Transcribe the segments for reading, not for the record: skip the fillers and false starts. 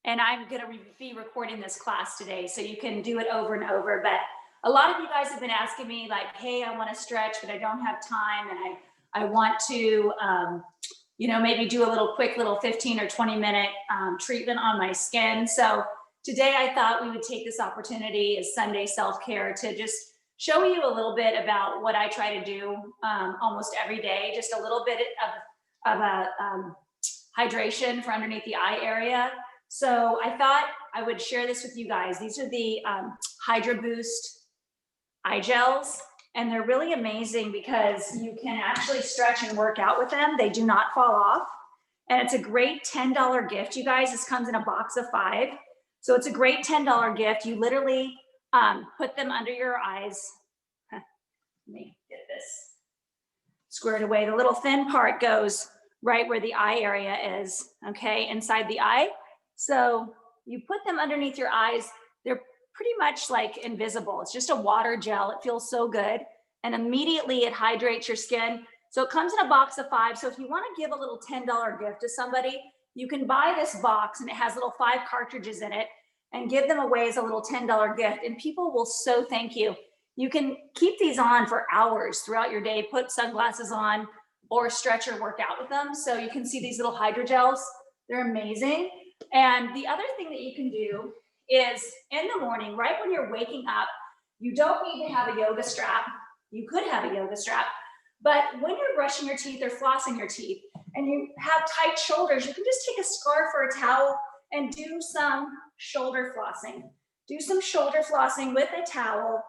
and I'm going to be recording this class today, so you can do it over and over. But a lot of you guys have been asking me like, hey, I want to stretch, but I don't have time, and I want to, maybe do a quick little 15 or 20-minute treatment on my skin. So today I thought we would take this opportunity as Sunday self-care to just show you a little bit about what I try to do almost every day, just a little bit of a hydration for underneath the eye area. So I thought I would share this with you guys. These are the Hydra Boost eye gels, and they're really amazing because you can actually stretch and work out with them. They do not fall off, and it's a great $10 gift, you guys. This comes in a box of 5, so it's a great $10 gift. You literally put them under your eyes. Let me get this squared away. The little thin part goes right where the eye area is, okay, inside the eye. So you put them underneath your eyes. They're pretty much like invisible. It's just a water gel. It feels so good. And immediately it hydrates your skin. So it comes in a box of 5. So if you want to give a little $10 gift to somebody, you can buy this box, and it has little 5 cartridges in it, and give them away as a little $10 gift. And people will so thank you. You can keep these on for hours throughout your day, put sunglasses on, or stretch or work out with them. So you can see these little hydrogels. They're amazing. And the other thing that you can do is in the morning, right when you're waking up, you don't need to have a yoga strap. You could have a yoga strap, but when you're brushing your teeth or flossing your teeth and you have tight shoulders, you can just take a scarf or a towel and do some shoulder flossing. Do some shoulder flossing with a towel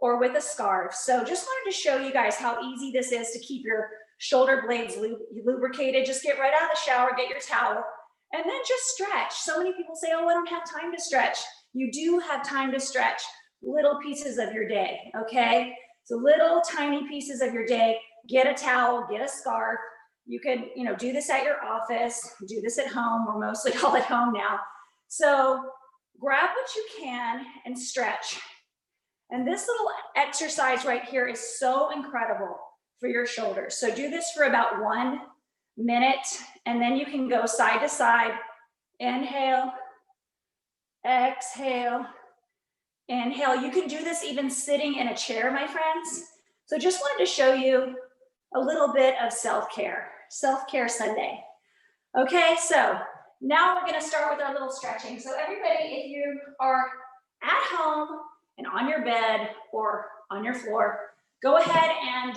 or with a scarf. So just wanted to show you guys how easy this is to keep your shoulder blades lubricated. Just get right out of the shower, get your towel, and then just stretch. So many people say, oh, I don't have time to stretch. You do have time to stretch little pieces of your day, okay? So little tiny pieces of your day. Get a towel, get a scarf. You can, do this at your office, do this at home. We're mostly all at home now. So grab what you can and stretch. And this little exercise right here is so incredible for your shoulders. So do this for about 1 minute, and then you can go side to side. Inhale, exhale, inhale. You can do this even sitting in a chair, my friends. So just wanted to show you a little bit of self-care Sunday. Okay, so now we're going to start with our little stretching. So everybody, if you are at home and on your bed or on your floor, go ahead and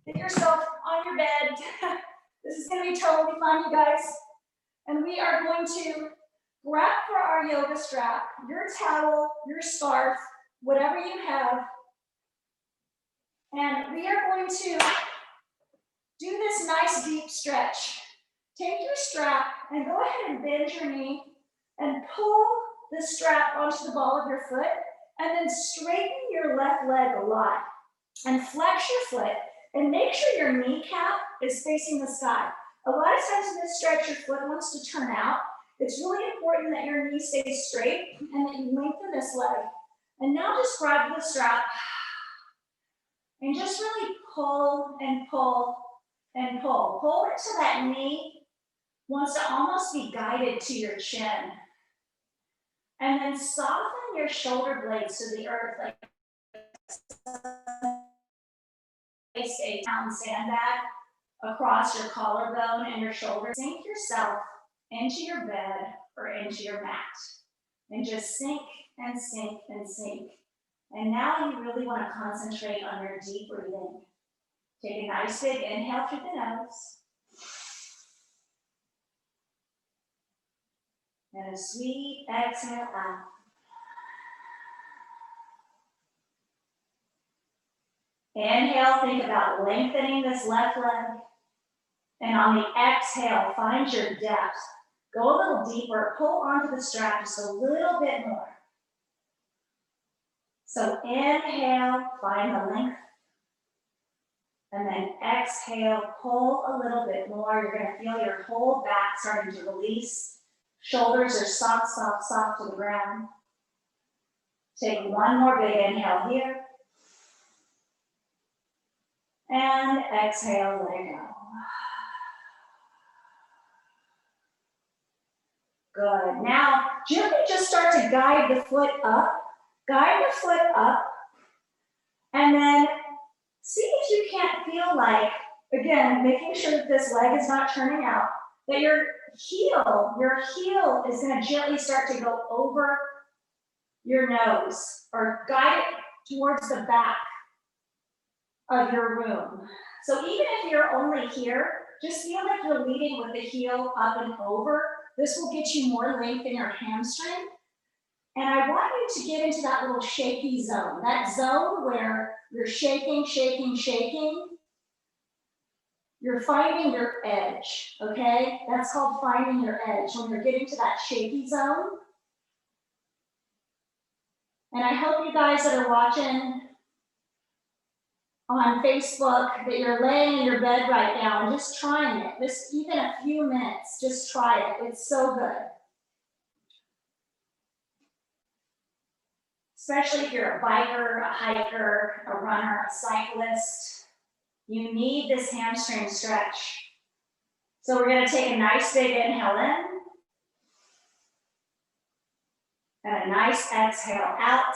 get yourself on your bed. This is going to be totally fun, you guys. And we are going to grab for our yoga strap, your towel, your scarf, whatever you have. And we are going to do this nice deep stretch. Take your strap and go ahead and bend your knee and pull the strap onto the ball of your foot, and then straighten your left leg a lot and flex your foot. And make sure your kneecap is facing the sky. A lot of times in this stretch, your foot wants to turn out. It's really important that your knee stays straight and that you lengthen this leg. And now just grab the strap and just really pull and pull and pull. Pull it so that knee wants to almost be guided to your chin. And then soften your shoulder blades to the earth, like place a pound sandbag across your collarbone and your shoulder. Sink yourself into your bed or into your mat, and just sink and sink and sink. And now you really want to concentrate on your deep breathing. Take a nice big inhale through the nose, and a sweet exhale out. Inhale, think about lengthening this left leg. And on the exhale, find your depth. Go a little deeper, pull onto the strap just a little bit more. So inhale, find the length. And then exhale, pull a little bit more. You're going to feel your whole back starting to release. Shoulders are soft, soft, soft to the ground. Take one more big inhale here. And exhale, let it go. Good. Now, gently just start to guide the foot up. Guide the foot up. And then see if you can't feel like, again, making sure that this leg is not turning out, that your heel is going to gently start to go over your nose or guide it towards the back of your room. So even if you're only here, just feel like you're leading with the heel up and over. This will get you more length in your hamstring. And I want you to get into that little shaky zone, that zone where you're shaking, shaking, shaking. You're finding your edge, okay? That's called finding your edge, when you're getting to that shaky zone. And I hope you guys that are watching on Facebook that you're laying in your bed right now and just trying it, just even a few minutes, just try it. It's so good. Especially if you're a biker, a hiker, a runner, a cyclist, you need this hamstring stretch. So we're going to take a nice big inhale in and a nice exhale out.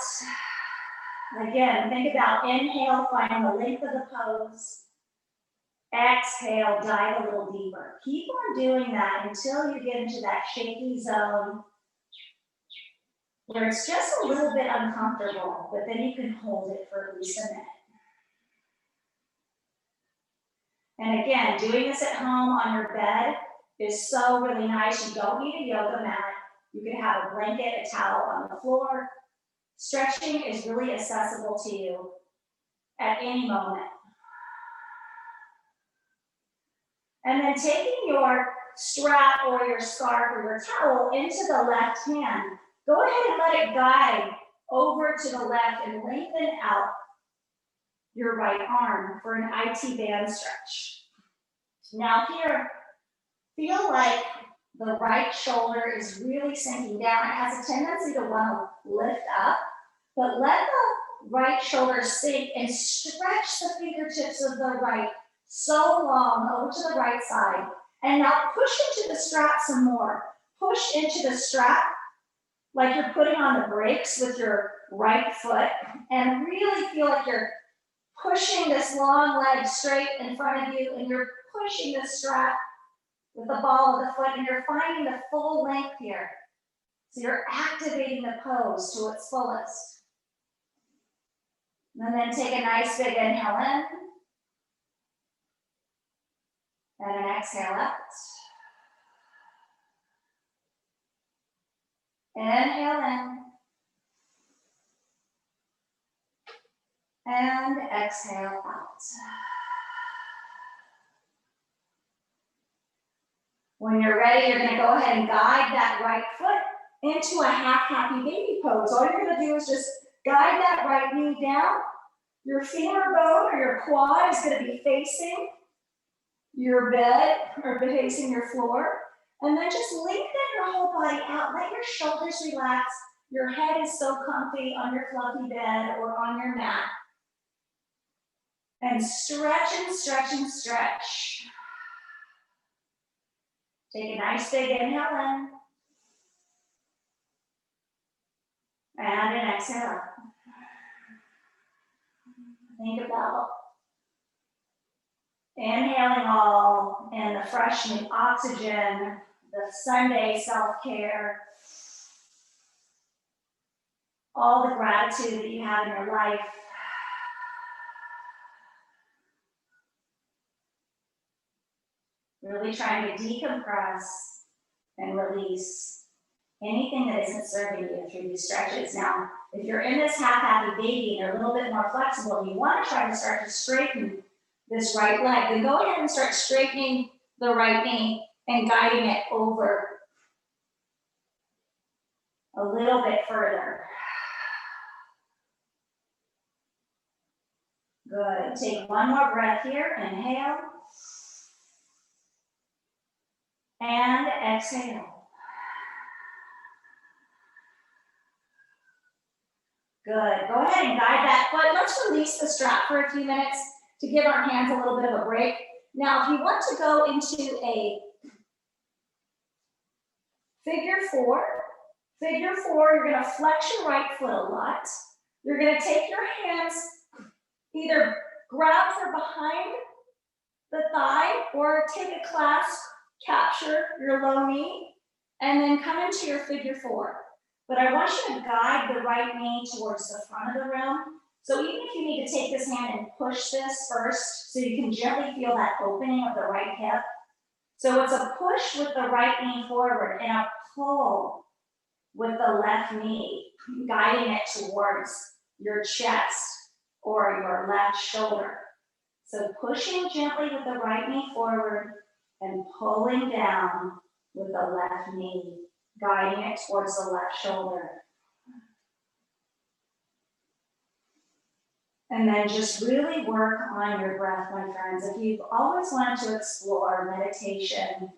Again, think about inhale, find the length of the pose. Exhale, dive a little deeper. Keep on doing that until you get into that shaky zone where it's just a little bit uncomfortable, but then you can hold it for at least a minute. And again, doing this at home on your bed is so really nice. You don't need a yoga mat. You can have a blanket, a towel on the floor. Stretching is really accessible to you at any moment. And then taking your strap or your scarf or your towel into the left hand, go ahead and let it guide over to the left and lengthen out your right arm for an IT band stretch. Now here, feel like the right shoulder is really sinking down. It has a tendency to want to lift up, but let the right shoulder sink and stretch the fingertips of the right so long over to the right side. And now push into the strap some more. Push into the strap like you're putting on the brakes with your right foot, and really feel like you're pushing this long leg straight in front of you, and you're pushing the strap with the ball of the foot, and you're finding the full length here. So you're activating the pose to its fullest. And then take a nice big inhale in, and an exhale out. Inhale in, and exhale out. When you're ready, you're going to go ahead and guide that right foot into a half happy baby pose. All you're going to do is just guide that right knee down. Your femur bone or your quad is going to be facing your bed or facing your floor. And then just lengthen your whole body out. Let your shoulders relax. Your head is so comfy on your fluffy bed or on your mat. And stretch and stretch and stretch. Take a nice big inhale in. And an exhale out. Think about inhaling all in the fresh new oxygen, the Sunday self-care, all the gratitude that you have in your life. Really trying to decompress and release anything that isn't serving you through these stretches. Now, if you're in this half-happy baby and you're a little bit more flexible and you want to try to start to straighten this right leg, then go ahead and start straightening the right knee and guiding it over a little bit further. Good. Take one more breath here. Inhale. And exhale. Good. Go ahead and guide that foot. Let's release the strap for a few minutes to give our hands a little bit of a break. Now, if you want to go into a Figure four. Figure four, you're gonna flex your right foot a lot. You're gonna take your hands, either grab for behind the thigh or take a clasp, capture your low knee, and then come into your figure four. But I want you to guide the right knee towards the front of the room. So even if you need to take this hand and push this first, so you can gently feel that opening of the right hip. So it's a push with the right knee forward and a pull with the left knee, guiding it towards your chest or your left shoulder. So pushing gently with the right knee forward and pulling down with the left knee, guiding it towards the left shoulder. And then just really work on your breath, my friends. If you've always wanted to explore meditation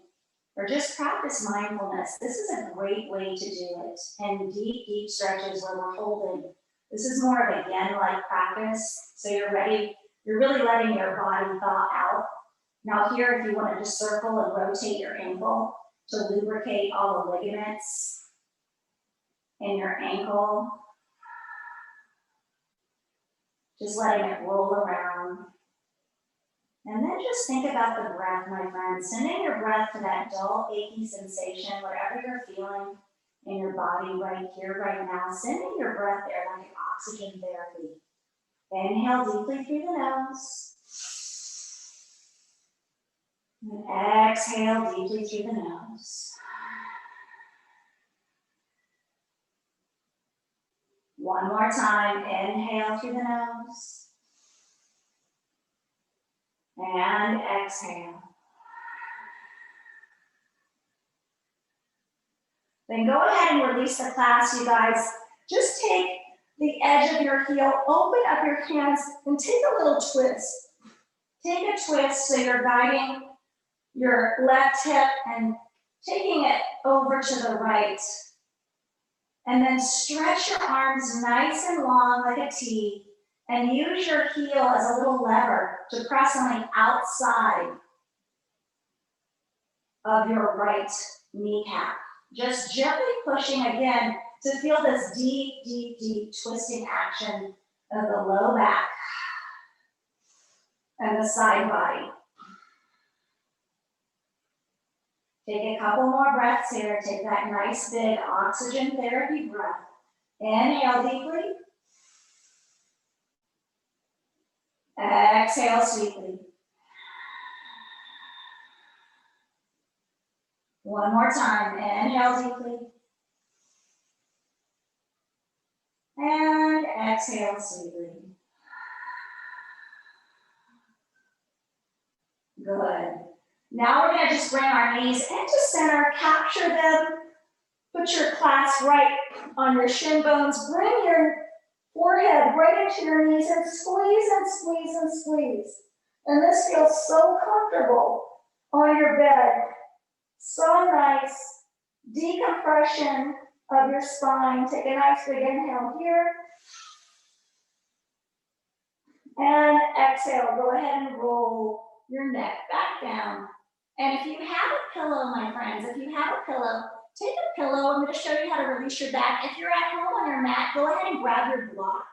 or just practice mindfulness, this is a great way to do it. And deep, deep stretches where we're holding. This is more of a yen-like practice. So you're ready, you're really letting your body thaw out. Now here, if you want to just circle and rotate your ankle to lubricate all the ligaments in your ankle. Just letting it roll around. And then just think about the breath, my friends. Sending your breath to that dull, achy sensation, whatever you're feeling in your body right here, right now. Sending your breath there like an oxygen therapy. Inhale deeply through the nose. And exhale deeply through the nose. One more time. Inhale through the nose. And exhale. Then go ahead and release the class, you guys. Just take the edge of your heel, open up your hands, and take a little twist. Take a twist so you're guiding your left hip and taking it over to the right. And then stretch your arms nice and long like a T, and use your heel as a little lever to press on the outside of your right kneecap. Just gently pushing again to feel this deep, deep, deep twisting action of the low back and the side body. Take a couple more breaths here. Take that nice big oxygen therapy breath. Inhale deeply. Exhale sweetly. One more time. Inhale deeply. And exhale sweetly. Good. Now we're going to just bring our knees into center, capture them, put your clasp right on your shin bones, bring your forehead right into your knees and squeeze and squeeze and squeeze. And this feels so comfortable on your bed. So nice. Decompression of your spine. Take a nice big inhale here. And exhale. Go ahead and roll your neck back down. And if you have a pillow, my friends, if you have a pillow, take a pillow. I'm going to show you how to release your back. If you're at home on your mat, go ahead and grab your block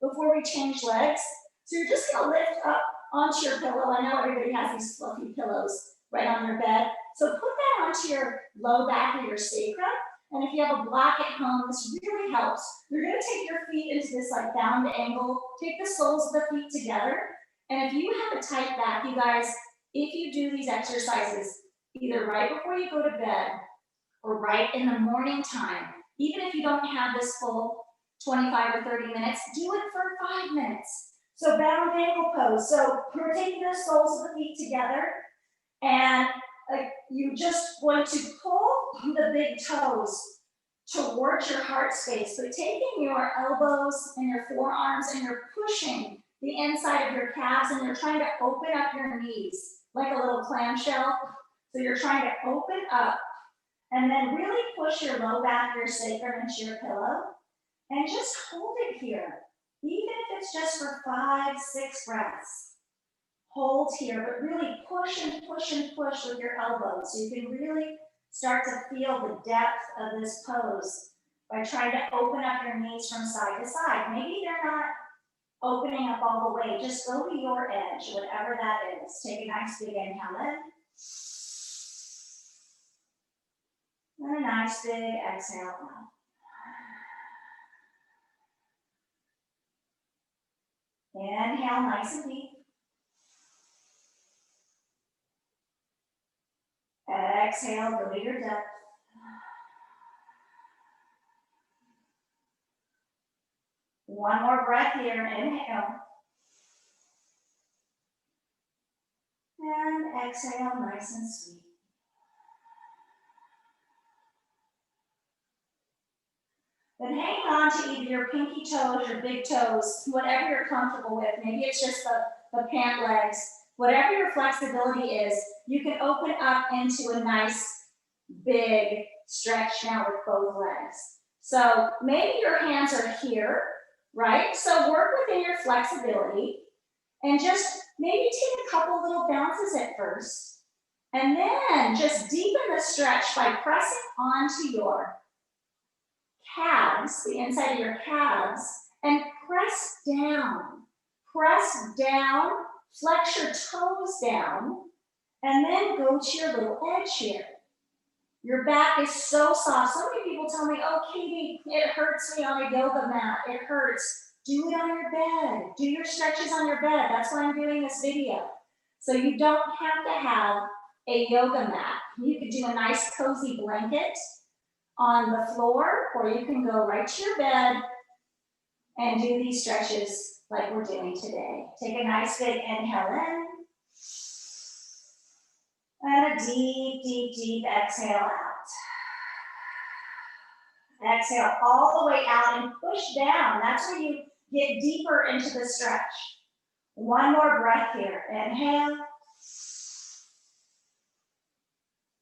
before we change legs. So you're just going to lift up onto your pillow. I know everybody has these fluffy pillows right on their bed. So put that onto your low back or your sacrum. And if you have a block at home, this really helps. You're going to take your feet into this like bound angle. Take the soles of the feet together. And if you have a tight back, you guys, if you do these exercises, either right before you go to bed or right in the morning time, even if you don't have this full 25 or 30 minutes, do it for 5 minutes. So bound ankle pose. So you're taking the soles of the feet together and you just want to pull the big toes towards your heart space. So taking your elbows and your forearms and you're pushing the inside of your calves and you're trying to open up your knees like a little clamshell. So you're trying to open up and then really push your low back, your sacrum into your pillow and just hold it here. Even if it's just for 5, 6 breaths. Hold here, but really push and push and push with your elbows. So you can really Start to feel the depth of this pose by trying to open up your knees from side to side. Maybe they're not opening up all the way. Just go to your edge, whatever that is. Take a nice big inhale in. And a nice big exhale out. Inhale nice and deep. Exhale, go to your depth. One more breath here, inhale. And exhale, nice and sweet. Then hang on to either your pinky toes, your big toes, whatever you're comfortable with. Maybe it's just the pant legs. Whatever your flexibility is, you can open up into a nice big stretch now with both legs. So maybe your hands are here, right? So work within your flexibility and just maybe take a couple little bounces at first. And then just deepen the stretch by pressing onto your calves, the inside of your calves, and press down, flex your toes down, and then go to your little edge here. Your back is so soft. So many people tell me, oh, Katie, it hurts me on a yoga mat. It hurts. Do it on your bed. Do your stretches on your bed. That's why I'm doing this video. So you don't have to have a yoga mat. You could do a nice cozy blanket on the floor, or you can go right to your bed and do these stretches like we're doing today. Take a nice big inhale in, and a deep, deep, deep exhale out. Exhale all the way out and push down. That's where you get deeper into the stretch. One more breath here. Inhale,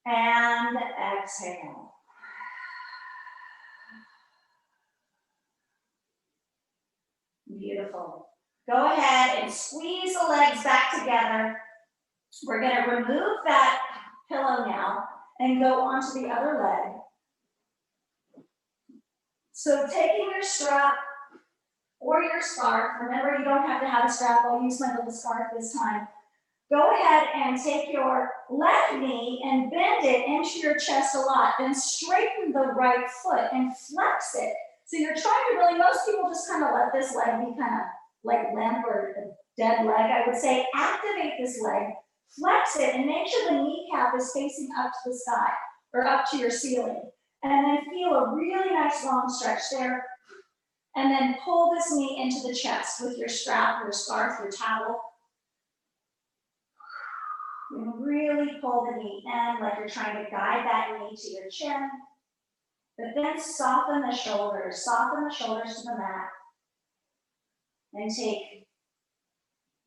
and exhale. Beautiful. Go ahead and squeeze the legs back together. We're going to remove that pillow now and go onto the other leg. So taking your strap or your scarf, remember you don't have to have a strap, I'll use my little scarf this time. Go ahead and take your left knee and bend it into your chest a lot, then straighten the right foot and flex it. So you're trying to really, most people just kind of let this leg be kind of like limp or a dead leg. I would say activate this leg, flex it, and make sure the kneecap is facing up to the sky or up to your ceiling. And then feel a really nice long stretch there. And then pull this knee into the chest with your strap, your scarf, your towel. And really pull the knee in like you're trying to guide that knee to your chin. But then soften the shoulders to the mat. And take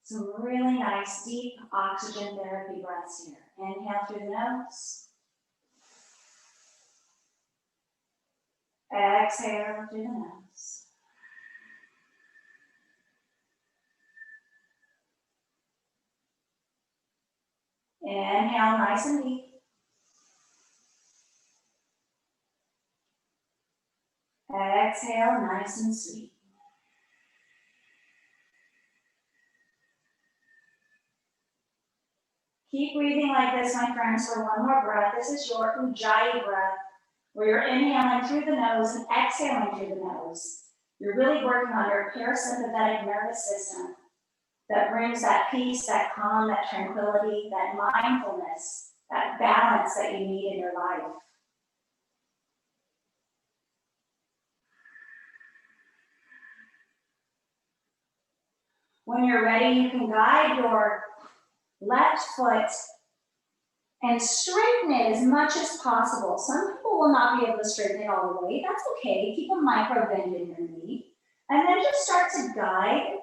some really nice deep oxygen therapy breaths here. Inhale through the nose. Exhale through the nose. Inhale nice and deep. Exhale nice and sweet. Keep breathing like this, my friends, for one more breath. This is your Ujjayi breath, where you're inhaling through the nose and exhaling through the nose. You're really working on your parasympathetic nervous system that brings that peace, that calm, that tranquility, that mindfulness, that balance that you need in your life. When you're ready, you can guide your left foot and straighten it as much as possible. Some people will not be able to straighten it all the way. That's okay. Keep a micro bend in your knee. And then just start to guide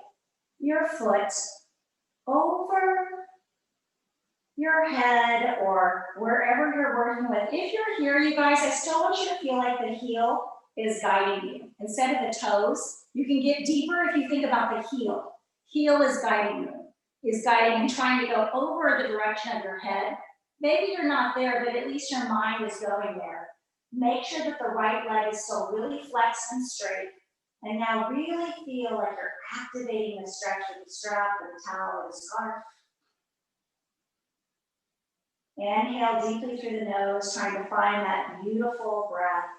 your foot over your head or wherever you're working with. If you're here, you guys, I still want you to feel like the heel is guiding you. Instead of the toes, you can get deeper if you think about the heel. Heel is guiding you, is guiding and trying to go over the direction of your head. Maybe you're not there, but at least your mind is going there. Make sure that the right leg is still really flexed and straight. And now really feel like you're activating the stretch with the strap or the towel or the scarf. Inhale deeply through the nose, trying to find that beautiful breath.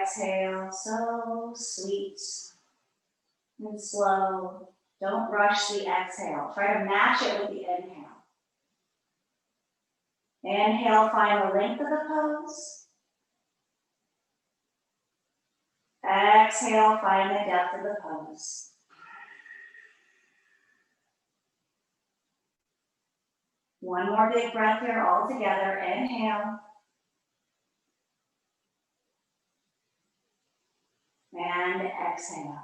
Exhale, so sweet and slow. Don't rush the exhale. Try to match it with the inhale. Inhale, find the length of the pose. Exhale, find the depth of the pose. One more big breath here all together. Inhale. And exhale.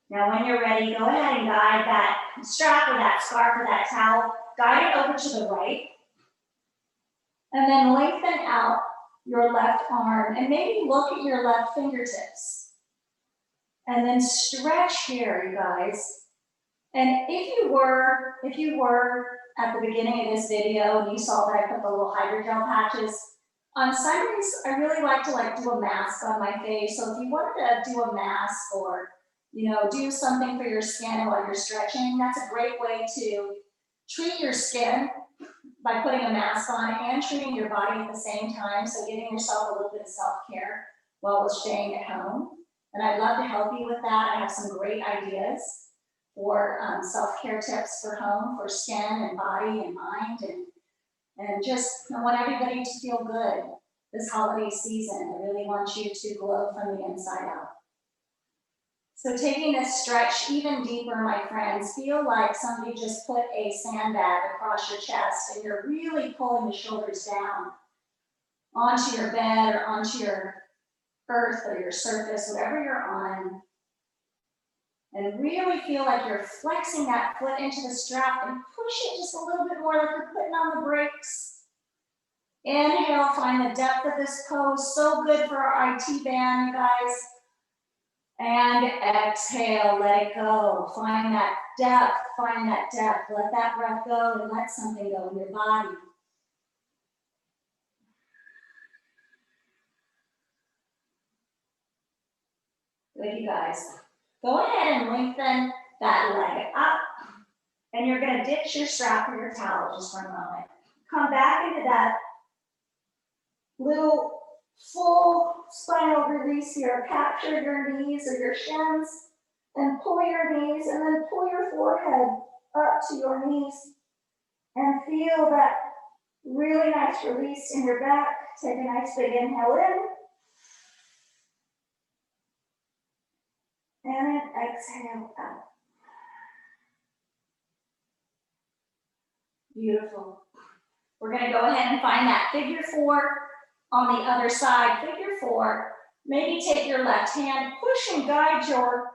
Now when you're ready, go ahead and guide that strap or that scarf or that towel, guide it over to the right. And then lengthen out your left arm and maybe look at your left fingertips. And then stretch here, you guys. And if you were at the beginning of this video and you saw that I put the little hydrogel patches, on Sundays, I really like to do a mask on my face. So if you wanted to do a mask or do something for your skin while you're stretching, that's a great way to treat your skin by putting a mask on and treating your body at the same time. So giving yourself a little bit of self-care while we're staying at home. And I'd love to help you with that. I have some great ideas for self-care tips for home, for skin and body and mind. And just I want everybody to feel good this holiday season. I really want you to glow from the inside out. So taking this stretch even deeper, my friends, feel like somebody just put a sandbag across your chest and you're really pulling the shoulders down onto your bed or onto your earth or your surface, whatever you're on. And really feel like you're flexing that foot into the strap and push it just a little bit more like you're putting on the brakes. Inhale, find the depth of this pose. So good for our IT band, you guys. And exhale, let it go. Find that depth, find that depth. Let that breath go and let something go in your body. Good, you guys. Go ahead and lengthen that leg up. And you're gonna ditch your strap or your towel just for a moment. Come back into that little full spinal release here. Capture your knees or your shins and pull your knees and then pull your forehead up to your knees and feel that really nice release in your back. Take a nice big inhale in and then exhale out. Beautiful. We're going to go ahead and find that figure four on the other side. Figure four. Maybe take your left hand, push and guide your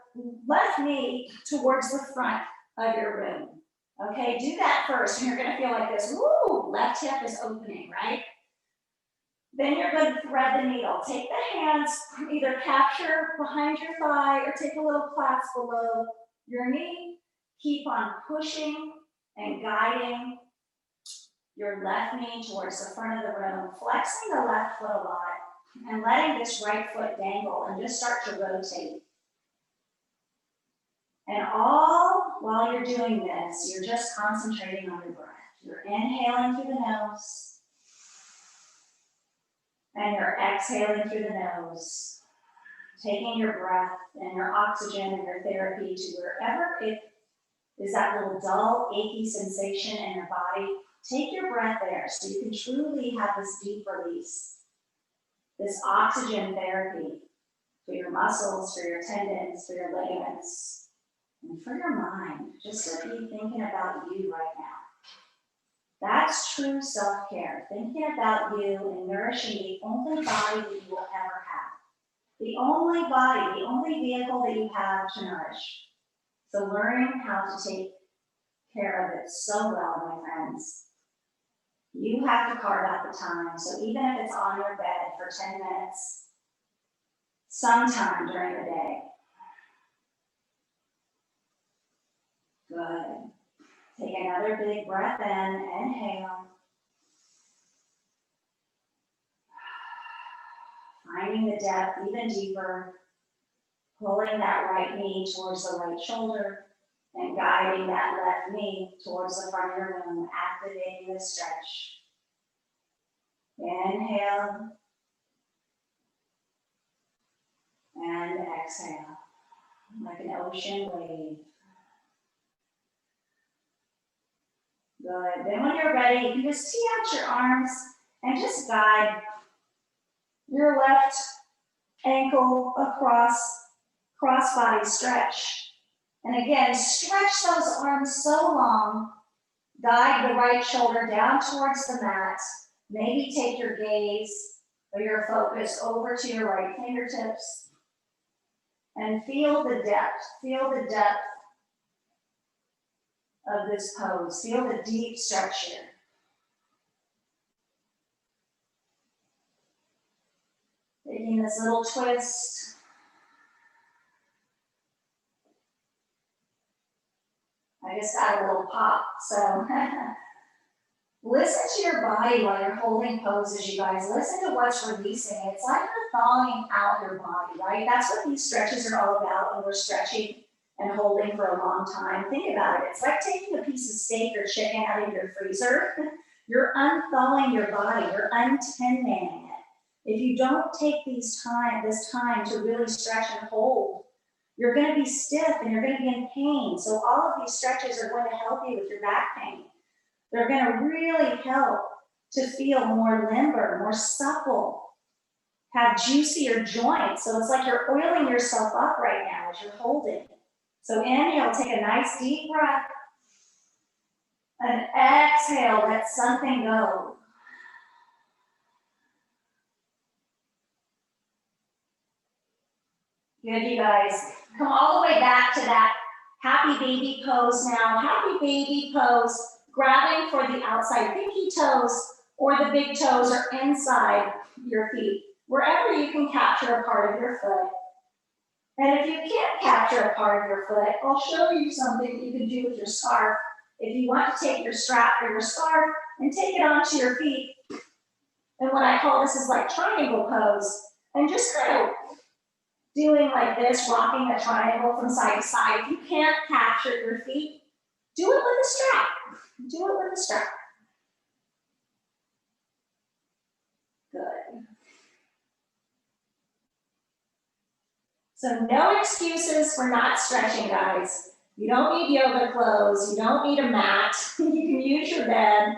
left knee towards the front of your room. Okay, do that first, and you're going to feel like this. Woo, left hip is opening, right? Then you're going to thread the needle. Take the hands, either capture behind your thigh or take a little clasp below your knee. Keep on pushing and guiding your left knee towards the front of the room, flexing the left foot a lot and letting this right foot dangle and just start to rotate. And all while you're doing this, you're just concentrating on your breath. You're inhaling through the nose and you're exhaling through the nose, taking your breath and your oxygen and your therapy to wherever it is that little dull, achy sensation in your body. Take your breath there so you can truly have this deep release, this oxygen therapy for your muscles, for your tendons, for your ligaments, and for your mind, just to be thinking about you right now. That's true self-care, thinking about you and nourishing the only body that you will ever have. The only body, the only vehicle that you have to nourish. So learning how to take care of it so well, my friends. You have to carve out the time. So even if it's on your bed for 10 minutes, sometime during the day. Good. Take another big breath in, inhale. Finding the depth even deeper, pulling that right knee towards the right shoulder and guiding that left knee towards the front of your room, activating the stretch. Inhale and exhale, like an ocean wave. Good. Then when you're ready, you can just tee out your arms and just guide your left ankle across, cross-body stretch. And again, stretch those arms so long, guide the right shoulder down towards the mat. Maybe take your gaze or your focus over to your right fingertips and feel the depth of this pose. Feel the deep stretch here. Taking this little twist. I just got a little pop, so listen to your body while you're holding poses, you guys. Listen to what's releasing. It's like you're thawing out your body, right? That's what these stretches are all about when we're stretching and holding for a long time. Think about it. It's like taking a piece of steak or chicken out of your freezer. You're unthawing your body. You're untensioning it. If you don't take this time to really stretch and hold, you're going to be stiff and you're going to be in pain. So all of these stretches are going to help you with your back pain. They're going to really help to feel more limber, more supple, have juicier joints. So it's like you're oiling yourself up right now as you're holding. So inhale, take a nice deep breath. And exhale, let something go. Good, you guys. Come all the way back to that happy baby pose now. Happy baby pose, grabbing for the outside pinky toes or the big toes are inside your feet, wherever you can capture a part of your foot. And if you can't capture a part of your foot, I'll show you something you can do with your scarf. If you want to take your strap or your scarf and take it onto your feet, and what I call this is like triangle pose, and just kind of doing like this, rocking a triangle from side to side. If you can't capture your feet, do it with a strap. Do it with a strap. Good. So no excuses for not stretching, guys. You don't need yoga clothes. You don't need a mat. You can use your bed.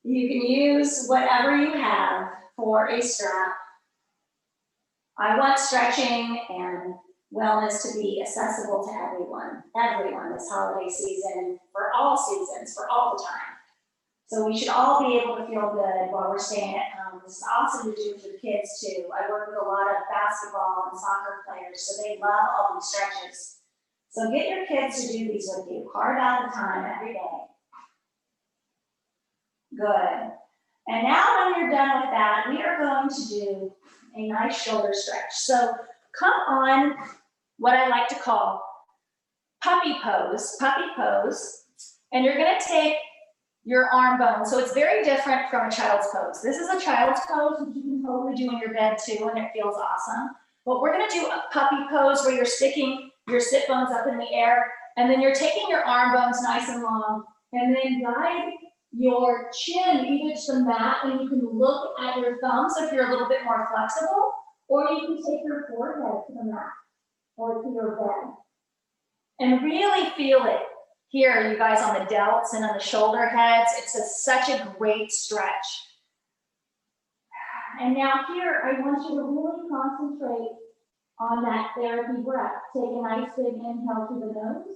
You can use whatever you have for a strap. I want stretching and wellness to be accessible to everyone this holiday season, for all seasons, for all the time. So we should all be able to feel good while we're staying at home. This is awesome to do with your kids too. I work with a lot of basketball and soccer players, so they love all these stretches. So get your kids to do these with you. Carve out the time every day. Good. And now when you're done with that, we are going to do a nice shoulder stretch. So come on what I like to call puppy pose, and you're gonna take your arm bone. So it's very different from a child's pose. This is a child's pose, which you can totally do in your bed too, and it feels awesome. But we're gonna do a puppy pose where you're sticking your sit bones up in the air, and then you're taking your arm bones nice and long, and then guide your chin either to the mat, and you can look at your thumbs if you're a little bit more flexible, or you can take your forehead to the mat or to your bed. And really feel it here, you guys, on the delts and on the shoulder heads. It's such a great stretch. And now here, I want you to really concentrate on that therapy breath. Take a nice big inhale through the nose.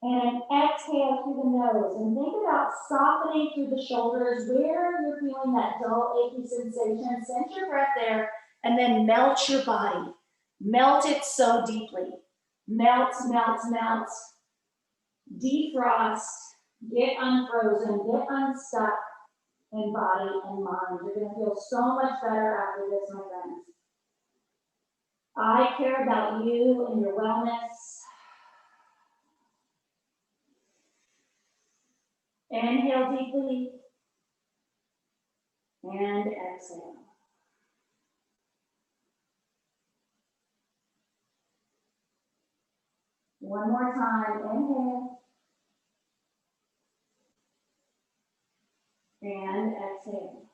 And exhale through the nose. And think about softening through the shoulders where you're feeling that dull, achy sensation. Send your breath there and then melt your body. Melt it so deeply. Melt, melt, melt. Defrost. Get unfrozen. Get unstuck. in body and mind. You're going to feel so much better after this, my friends. I care about you and your wellness. Inhale deeply and exhale. One more time, inhale and exhale.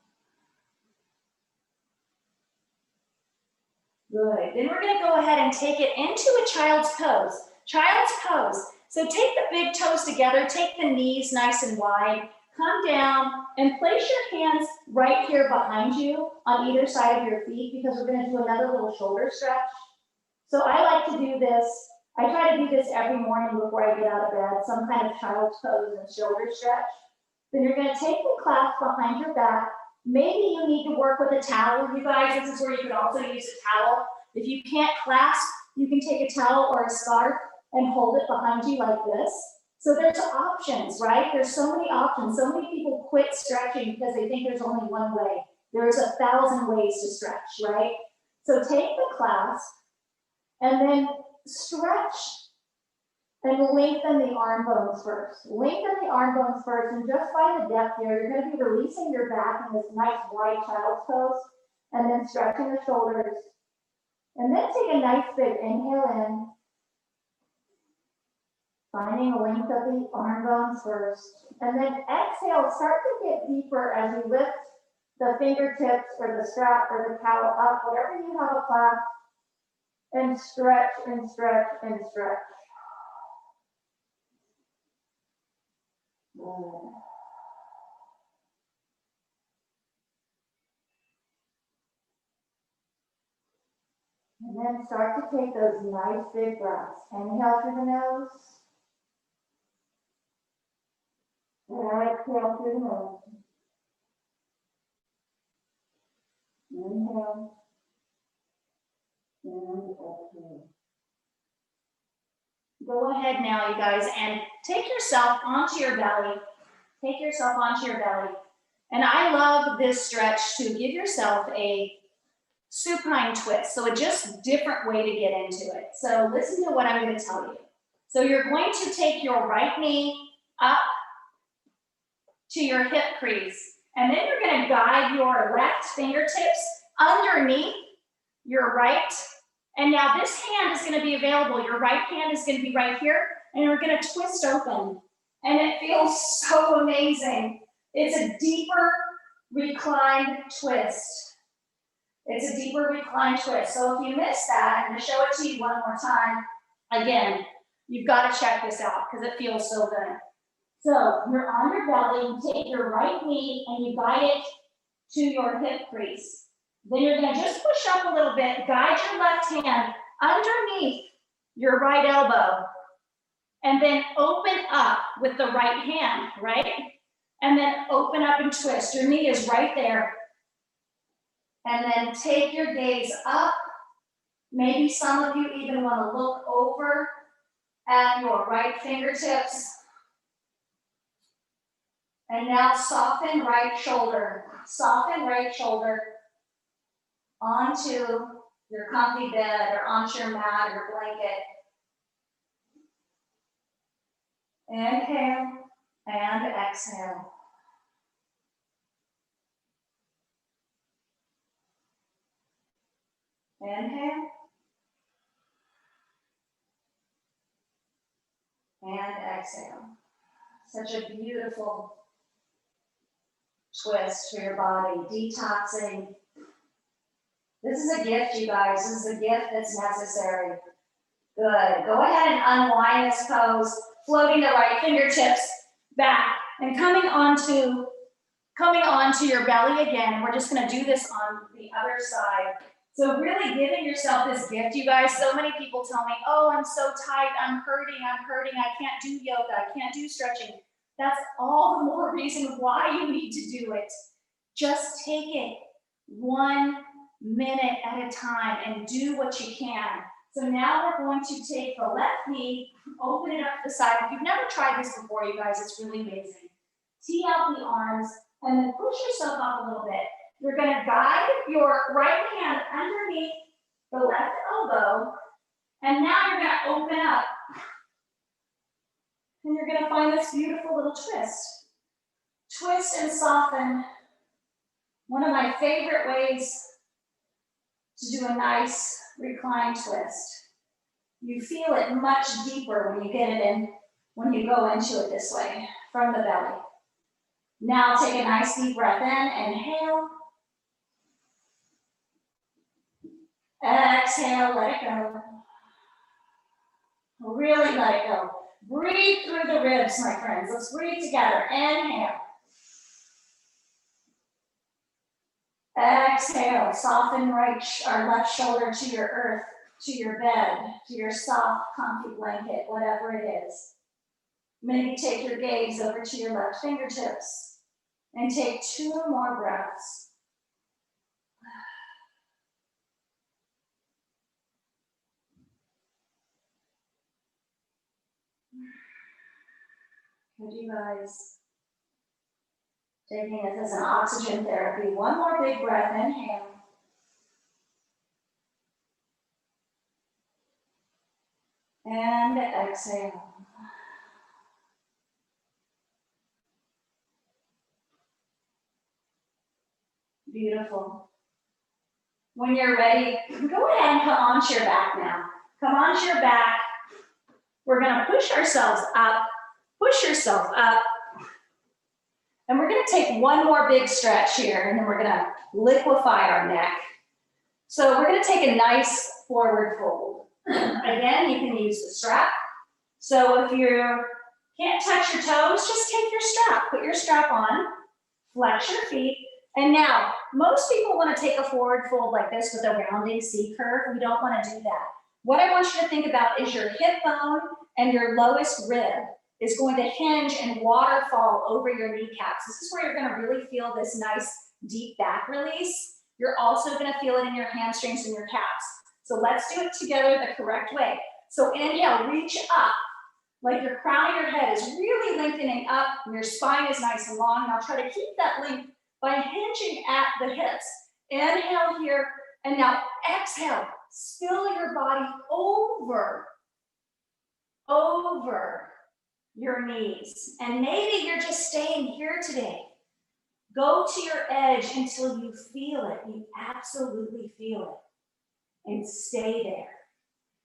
Good. Then we're going to go ahead and take it into a child's pose. Child's pose. So take the big toes together, take the knees nice and wide, come down and place your hands right here behind you on either side of your feet because we're going to do another little shoulder stretch. So I like to do this. I try to do this every morning before I get out of bed, some kind of child's pose and shoulder stretch. Then you're going to take the clasp behind your back. Maybe you need to work with a towel, you guys. This is where you could also use a towel. If you can't clasp, you can take a towel or a scarf and hold it behind you like this. So there's options, right? There's so many options. So many people quit stretching because they think there's only one way. There's 1,000 ways to stretch, right? So take the clasp and then stretch and lengthen the arm bones first. Lengthen the arm bones first, and just by the depth here, you're going to be releasing your back in this nice wide child's pose, and then stretching the shoulders. And then take a nice big inhale in, finding the length of the arm bones first. And then exhale, start to get deeper as you lift the fingertips or the strap or the towel up, whatever you have a clasp, and stretch and stretch and stretch. Good. And then start to take those nice big breaths. Inhale through the nose. And exhale through the nose. Inhale. And exhale. Go ahead now, you guys, and take yourself onto your belly. Take yourself onto your belly. And I love this stretch to give yourself a supine twist. So a just different way to get into it. So listen to what I'm going to tell you. So you're going to take your right knee up to your hip crease. And then you're going to guide your left fingertips underneath your right. And now this hand is going to be available. Your right hand is going to be right here. And you're going to twist open. And it feels so amazing. It's a deeper reclined twist. It's a deeper reclined twist. So if you missed that, I'm going to show it to you one more time. Again, you've got to check this out because it feels so good. So you're on your belly, you take your right knee and you guide it to your hip crease. Then you're going to just push up a little bit, guide your left hand underneath your right elbow, and then open up with the right hand, right? And then open up and twist. Your knee is right there. And then take your gaze up. Maybe some of you even want to look over at your right fingertips. And now soften right shoulder. Soften right shoulder onto your comfy bed or onto your mat or blanket. Inhale and exhale. Inhale. And exhale. Such a beautiful twist for your body, detoxing. This is a gift, you guys. This is a gift that's necessary. Good. Go ahead and unwind this pose, floating the right fingertips back and coming onto your belly again. And we're just going to do this on the other side. So really giving yourself this gift, you guys. So many people tell me, oh, I'm so tight, I'm hurting, I can't do yoga, I can't do stretching. That's all the more reason why you need to do it. Just take it 1 minute at a time and do what you can. So now we're going to take the left knee, open it up to the side. If you've never tried this before, you guys, it's really amazing. Tee out the arms, and then push yourself up a little bit. You're gonna guide your right hand underneath the left elbow, and now you're gonna open up. And you're gonna find this beautiful little twist. Twist and soften. One of my favorite ways to do a nice recline twist. You feel it much deeper when you get it in, when you go into it this way, from the belly. Now take a nice deep breath in, inhale. Exhale, let it go. Really let it go. Breathe through the ribs, my friends. Let's breathe together. Inhale. Exhale. Soften right or left shoulder to your earth, to your bed, to your soft, comfy blanket, whatever it is. Maybe take your gaze over to your left fingertips and take 2 more breaths. Good, you guys. Taking this as an oxygen therapy. 1 more big breath, inhale. And exhale. Beautiful. When you're ready, go ahead and come onto your back now. Come onto your back. We're gonna push ourselves up. Push yourself up. And we're gonna take 1 more big stretch here, and then we're gonna liquefy our neck. So we're gonna take a nice forward fold. Again, you can use the strap. So if you can't touch your toes, just take your strap. Put your strap on, flex your feet. And now, most people wanna take a forward fold like this with a rounding C curve. We don't wanna do that. What I want you to think about is your hip bone and your lowest rib is going to hinge and waterfall over your kneecaps. This is where you're gonna really feel this nice deep back release. You're also gonna feel it in your hamstrings and your calves. So let's do it together the correct way. So inhale, reach up, like your crown of your head is really lengthening up and your spine is nice and long. Now try to keep that length by hinging at the hips. Inhale here, and now exhale. Spill your body over your knees. And maybe you're just staying here today. Go to your edge until you feel it. You absolutely feel it. And stay there.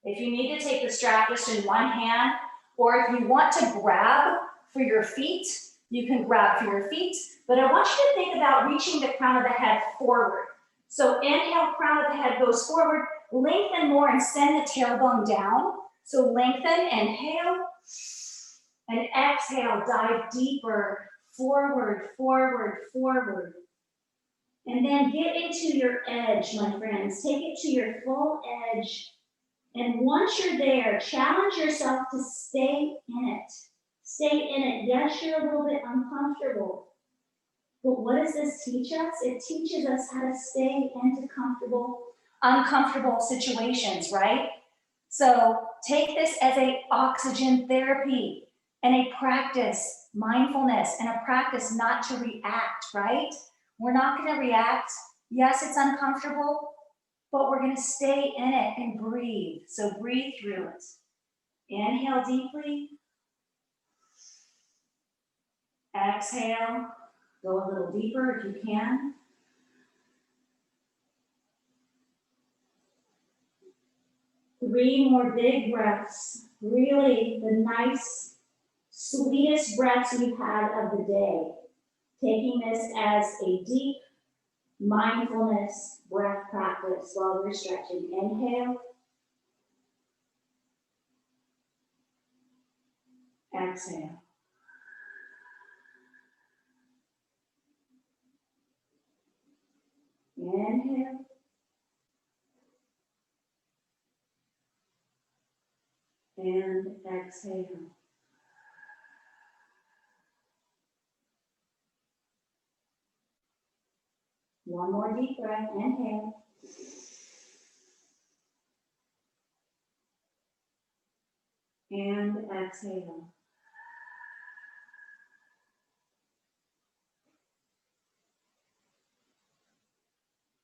If you need to take the strap just in one hand, or if you want to grab for your feet, you can grab for your feet. But I want you to think about reaching the crown of the head forward. So inhale, crown of the head goes forward. Lengthen more and send the tailbone down. So lengthen, inhale, and exhale, dive deeper, forward, forward, forward. And then get into your edge, my friends. Take it to your full edge. And once you're there, challenge yourself to stay in it. Stay in it. Yes, you're a little bit uncomfortable. But what does this teach us? It teaches us how to stay into uncomfortable situations, right? So take this as an oxygen therapy and a practice, mindfulness, and a practice not to react, right? We're not gonna react. Yes, it's uncomfortable, but we're gonna stay in it and breathe. So breathe through it. Inhale deeply. Exhale. Go a little deeper if you can. Three more big breaths. Really the nice, sweetest breaths you've had of the day. Taking this as a deep mindfulness breath practice while we're stretching. Inhale. Exhale. Inhale. And exhale. One more deep breath. Inhale. And exhale.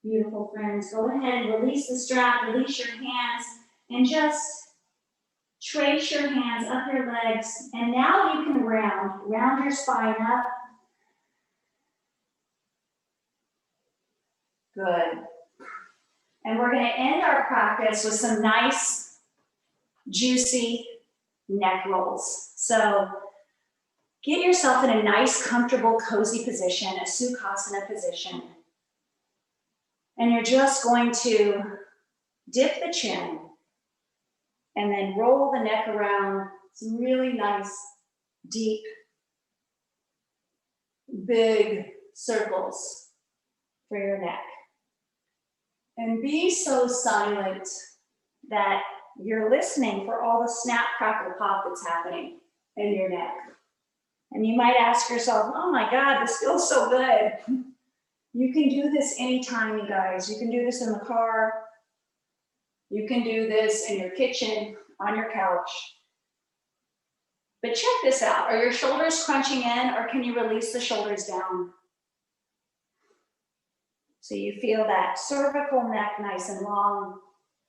Beautiful, friends. Go ahead and release the strap, release your hands, and just trace your hands up your legs. And now you can round your spine up. Good. And we're going to end our practice with some nice, juicy neck rolls. So get yourself in a nice, comfortable, cozy position, a Sukhasana position. And you're just going to dip the chin and then roll the neck around. Some really nice, deep, big circles for your neck. And be so silent that you're listening for all the snap, crackle, pop that's happening in your neck. And you might ask yourself, oh my God, this feels so good. You can do this anytime, you guys. You can do this in the car. You can do this in your kitchen, on your couch. But check this out. Are your shoulders crunching in, or can you release the shoulders down? So you feel that cervical neck nice and long,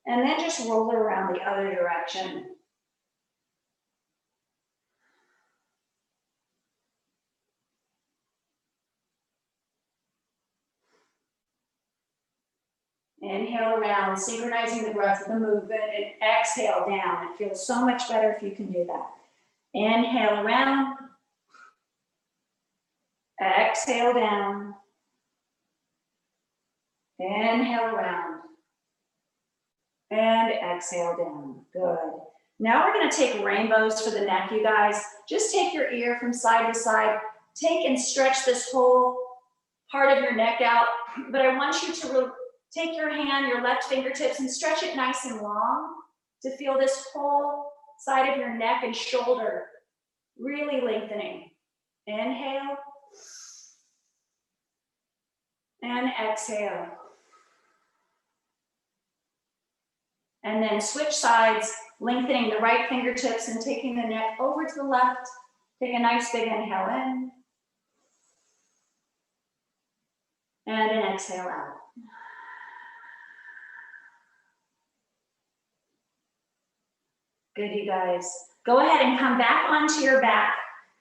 and then just roll it around the other direction. Inhale around, synchronizing the breath with the movement, and exhale down. It feels so much better if you can do that. Inhale around, exhale down, inhale around, and exhale down. Good. Now we're going to take rainbows for the neck, you guys. Just take your ear from side to side. Take and stretch this whole part of your neck out. But I want you to take your hand, your left fingertips, and stretch it nice and long to feel this whole side of your neck and shoulder really lengthening. Inhale and exhale. And then switch sides, lengthening the right fingertips and taking the neck over to the left. Take a nice big inhale in. And an exhale out. Good, you guys. Go ahead and come back onto your back.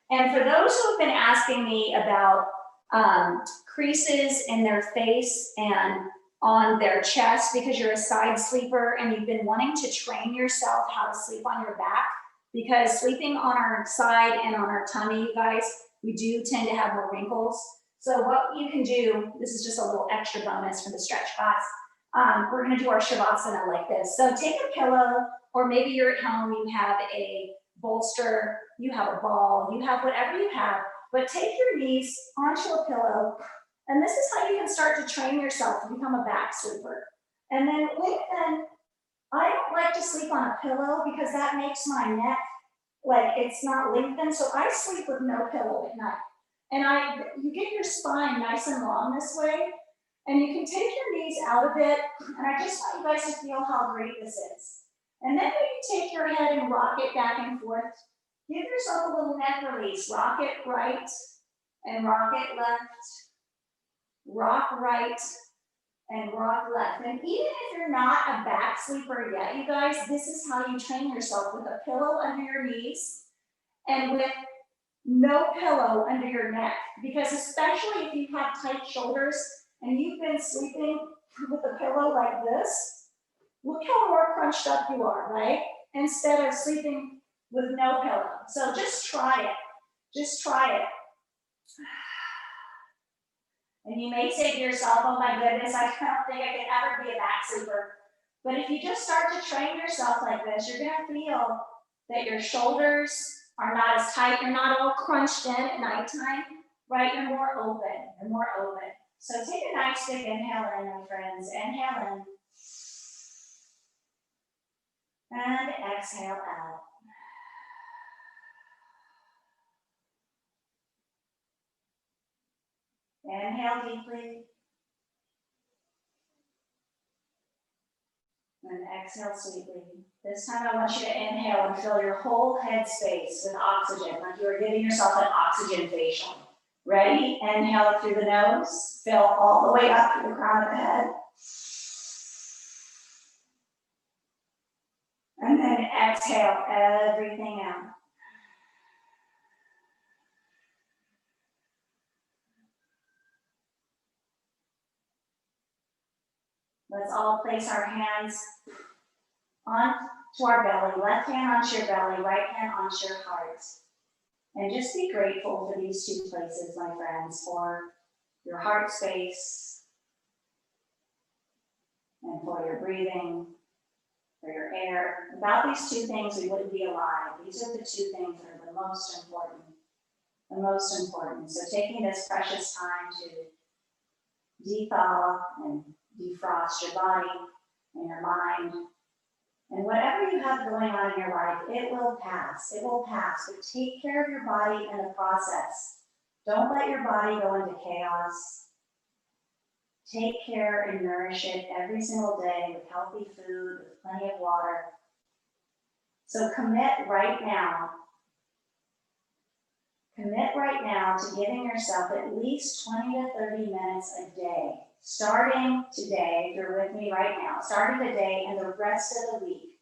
And for those who have been asking me about creases in their face and on their chest because you're a side sleeper and you've been wanting to train yourself how to sleep on your back, because sleeping on our side and on our tummy, you guys, we do tend to have more wrinkles. So what you can do, this is just a little extra bonus for the stretch class. We're going to do our Shavasana like this. So take a pillow, or maybe you're at home, you have a bolster, you have a ball, you have whatever you have, but take your knees onto a pillow. And this is how you can start to train yourself to become a back sleeper. And then lengthen. I don't like to sleep on a pillow because that makes my neck like it's not lengthened. So I sleep with no pillow at night. And you get your spine nice and long this way. And you can take your knees out a bit. And I just want you guys to feel how great this is. And then maybe take your head and rock it back and forth. Give yourself a little neck release. Rock it right and rock it left. Rock right and rock left. And even if you're not a back sleeper yet, you guys, this is how you train yourself, with a pillow under your knees and with no pillow under your neck. Because especially if you have tight shoulders and you've been sleeping with a pillow like this, look how more crunched up you are, right? Instead of sleeping with no pillow. So just try it. Just try it. And you may say to yourself, oh my goodness, I don't think I could ever be a back sleeper. But if you just start to train yourself like this, you're going to feel that your shoulders are not as tight. You're not all crunched in at nighttime, right? You're more open. You're more open. So take a nice big inhale in, my friends. Inhale in. And exhale out. Inhale deeply. And exhale sweetly. This time I want you to inhale and fill your whole head space with oxygen, like you are giving yourself an oxygen facial. Ready? Inhale through the nose. Fill all the way up to the crown of the head. And then exhale everything out. Let's all place our hands onto our belly, left hand onto your belly, right hand onto your heart. And just be grateful for these two places, my friends, for your heart space and for your breathing, for your air. Without these two things, we wouldn't be alive. These are the two things that are the most important. The most important. So taking this precious time to dethaw and defrost your body and your mind. And whatever you have going on in your life, it will pass. It will pass. But take care of your body in the process. Don't let your body go into chaos. Take care and nourish it every single day with healthy food, with plenty of water. So commit right now to giving yourself at least 20 to 30 minutes a day. Starting today, if you're with me right now, starting today and the rest of the week.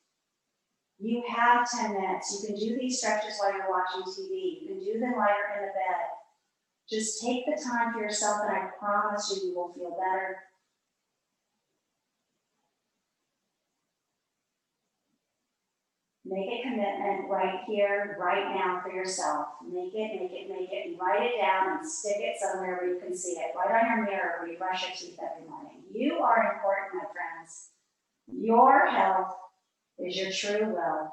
You have 10 minutes. You can do these stretches while you're watching TV. You can do them while you're in the bed. Just take the time for yourself and I promise you, you will feel better. Make a commitment right here, right now for yourself. Make it, and write it down and stick it somewhere where you can see it. Right on your mirror where you brush your teeth every morning. You are important, my friends. Your health is your true wealth.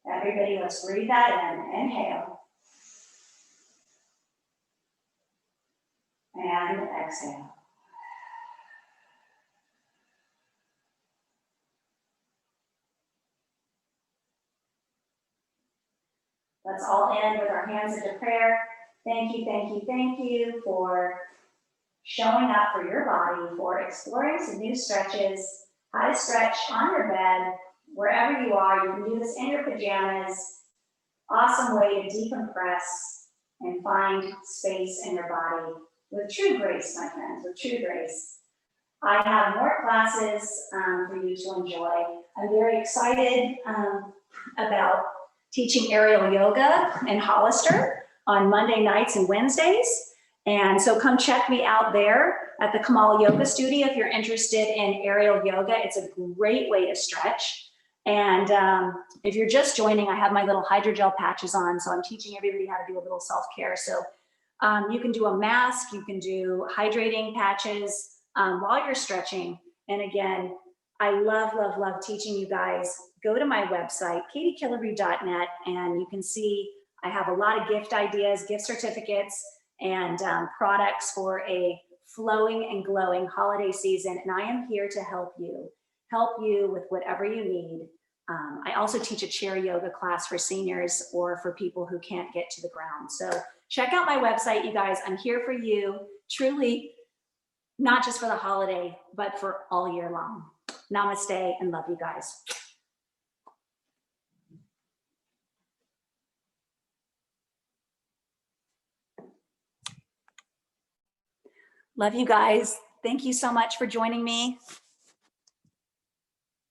Everybody, let's breathe that in. Inhale. And exhale. Let's all end with our hands into prayer. Thank you for showing up for your body, for exploring some new stretches, how to stretch on your bed, wherever you are. You can do this in your pajamas. Awesome way to decompress and find space in your body with true grace, my friends, with true grace. I have more classes for you to enjoy. I'm very excited about teaching aerial yoga in Hollister on Monday nights and Wednesdays. And so come check me out there at the Kamal Yoga Studio if you're interested in aerial yoga. It's a great way to stretch. And if you're just joining, I have my little hydrogel patches on. So I'm teaching everybody how to do a little self-care. So you can do a mask, you can do hydrating patches while you're stretching. And again, I love teaching you guys. Go to my website, katiekilleby.net, and you can see I have a lot of gift ideas, gift certificates, and products for a flowing and glowing holiday season. And I am here to help you with whatever you need. I also teach a chair yoga class for seniors or for people who can't get to the ground. So check out my website, you guys. I'm here for you, truly, not just for the holiday, but for all year long. Namaste and love you guys. Love you guys. Thank you so much for joining me.